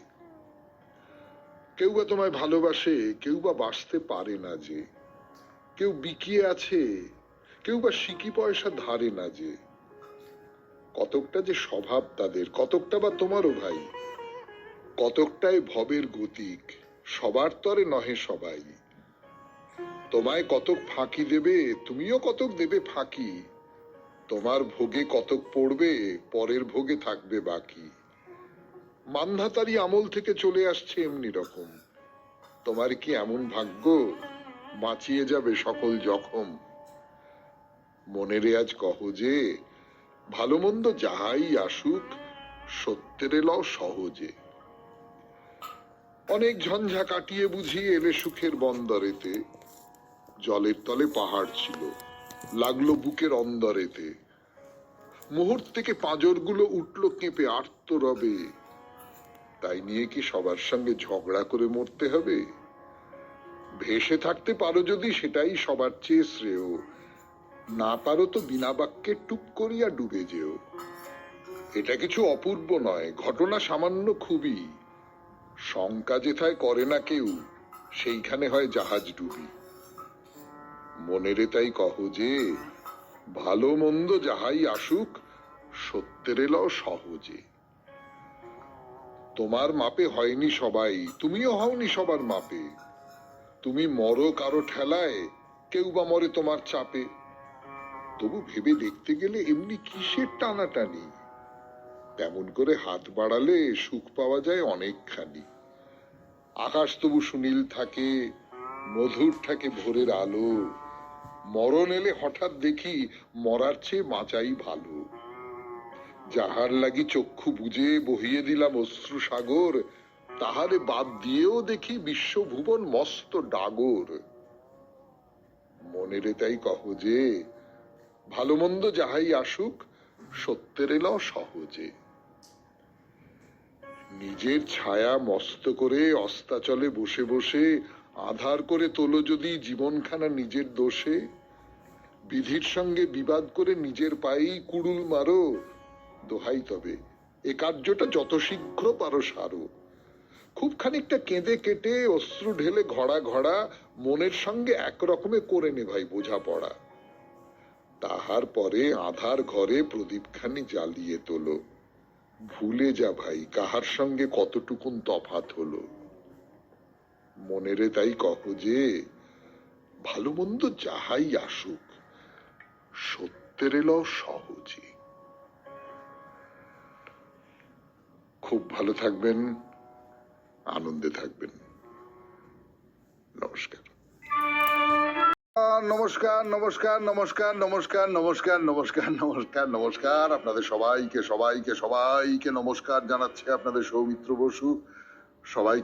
কেউ বা তোমায় ভালোবাসে, কেউ বা বাঁচতে পারে না যে। কেউ বিকিয়ে আছে, কেউ বা সিকি পয়সা ধারে না যে। কতকটা যে স্বভাব তাদের, কতকটা বা তোমারও ভাই। কতকটাই ভবের গতিক, সবার তরে নহে সবাই। তোমায় কতক ফাঁকি দেবে, তুমিও কতক দেবে ফাঁকি। তোমার ভোগে কতক পড়বে, পরের ভোগে থাকবে বাকি। মান্ধাতারি আমল থেকে চলে আসছে এমনি রকম। তোমার কি এমন ভাগ্য, বাঁচিয়ে যাবে সকল জখম। মনেরে আজ কহ যে, ভালো মন্দ যাহাই আসুক সত্যের এলাও সহজে। অনেক ঝঞ্ঝা কাটিয়ে বুঝিয়ে এলে সুখের বন্দরেতে। জলের তলে পাহাড় ছিল, লাগলো বুকের অন্দরেতে। মুহূর্ত থেকে পাঁজরগুলো উঠল কেঁপে আর্তরবে। তাই নিয়ে কি সবার সঙ্গে ঝগড়া করে মরতে হবে? ভেসে থাকতে পারো যদি সেটাই সবার চেয়ে শ্রেয়, না পারো তো বিনা বাক্যে টুপ করিয়া ডুবে যেও। এটা কিছু অপূর্ব নয়, ঘটনা সামান্য খুবই। শঙ্কা যেথায় করে না কেউ, সেইখানে হয় জাহাজ ডুবি। মনেরে তাই কহ যে, ভালো মন্দ যাহাই আসুক, সত্যের এলাও সহজে। তোমার মাপে হয়নি সবাই, তুমিও হওনি সবার মাপে। তুমি মরো কারো ঠেলায়, কেউ বা মরে তোমার চাপে। তবু ভেবে দেখতে গেলে এমনি কিসের টানাটানি? তেমন করে হাত বাড়ালে সুখ পাওয়া যায় অনেকখানি। আকাশ তবু সুনীল থাকে, মধুর থাকে ভোরের আলো। মরণ এলে হঠাৎ দেখি মরার চেয়ে বাঁচাই ভালো। যাহার লাগি চক্ষু বুঝে বহিয়ে দিলাম অশ্রু সাগর, তাহারে বাদ দিয়েও দেখি বিশ্বভুবন মস্ত ডাগর। মনেরে তাই কহ যে, ভালো মন্দ যাহাই আসুক, সত্যের এলাও সহজে। নিজের ছায়া মস্ত করে অস্তাচলে বসে বসে আধার করে তোলো যদি জীবনখানা নিজের দোষে। বিধির সঙ্গে বিবাদ করে নিজের পায়েই কুড়ুল মারো, দোহাই তবে এ কার্যটা যত শীঘ্র পারো সারো। খুব খানিকটা কেঁদে কেটে অশ্রু ঢেলে ঘড়া ঘড়া মনের সঙ্গে একরকমে করে নে ভাই বোঝাপড়া। তাহার পরে আধার ঘরে প্রদীপখানি জ্বালিয়ে তোলো। ভুলে যা ভাই কাহার সঙ্গে কতটুকুন তফাৎ হলো। মনেরে তাই কহ যে, ভালো মন্দ যাহাই আসুক, সত্যের এলাও সহজে। খুব ভালো থাকবেন, আনন্দে থাকবেন। নমস্কার। নমস্কার নমস্কার নমস্কার নমস্কার নমস্কার নমস্কার নমস্কার নমস্কার। আপনাদের সবাইকে সবাইকে সবাইকে নমস্কার জানাচ্ছে আপনাদের সৌমিত্র বসু। সবাই